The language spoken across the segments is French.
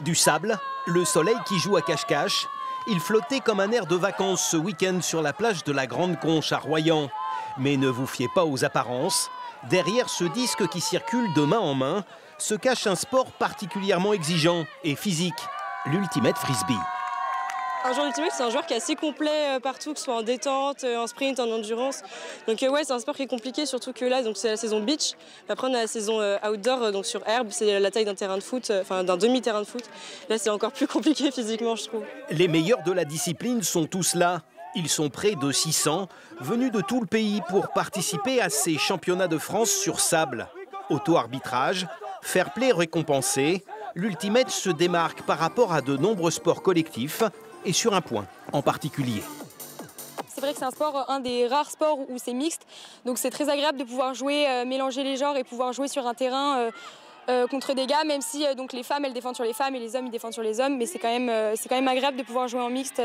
Du sable, le soleil qui joue à cache-cache. Il flottait comme un air de vacances ce week-end sur la plage de la Grande Conche à Royan. Mais ne vous fiez pas aux apparences. Derrière ce disque qui circule de main en main, se cache un sport particulièrement exigeant et physique, l'ultimate frisbee. Un joueur ultimate, c'est un joueur qui est assez complet partout, que ce soit en détente, en sprint, en endurance. Donc ouais, c'est un sport qui est compliqué, surtout que là, c'est la saison beach. Après, on a la saison outdoor, donc sur herbe, c'est la taille d'un terrain de foot, enfin d'un demi-terrain de foot. Là, c'est encore plus compliqué physiquement, je trouve. Les meilleurs de la discipline sont tous là. Ils sont près de 600, venus de tout le pays pour participer à ces championnats de France sur sable. Auto-arbitrage, fair play récompensé, l'ultimate se démarque par rapport à de nombreux sports collectifs et sur un point en particulier. C'est vrai que c'est un sport, un des rares sports où c'est mixte, donc c'est très agréable de pouvoir jouer, mélanger les genres et pouvoir jouer sur un terrain contre des gars, même si donc les femmes elles défendent sur les femmes et les hommes ils défendent sur les hommes, mais c'est quand même agréable de pouvoir jouer en mixte,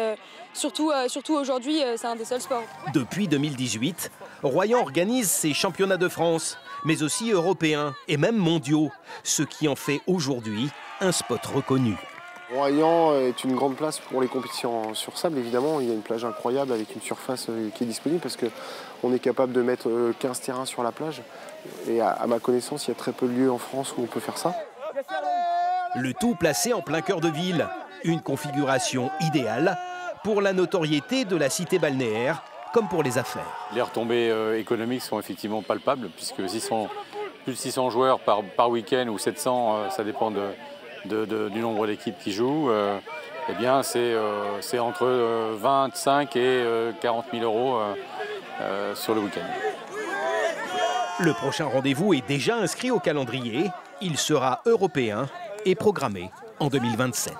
surtout aujourd'hui, c'est un des seuls sports. Depuis 2018, Royan organise ses championnats de France, mais aussi européens et même mondiaux, ce qui en fait aujourd'hui un spot reconnu. Royan est une grande place pour les compétitions sur sable, évidemment. Il y a une plage incroyable avec une surface qui est disponible parce qu'on est capable de mettre 15 terrains sur la plage. Et à ma connaissance, il y a très peu de lieux en France où on peut faire ça. Le tout placé en plein cœur de ville. Une configuration idéale pour la notoriété de la cité balnéaire comme pour les affaires. Les retombées économiques sont effectivement palpables puisque plus de 600 joueurs par week-end ou 700, ça dépend du nombre d'équipes qui jouent, eh bien c'est entre 25 et 40 000 euros sur le week-end. Le prochain rendez-vous est déjà inscrit au calendrier. Il sera européen et programmé en 2027.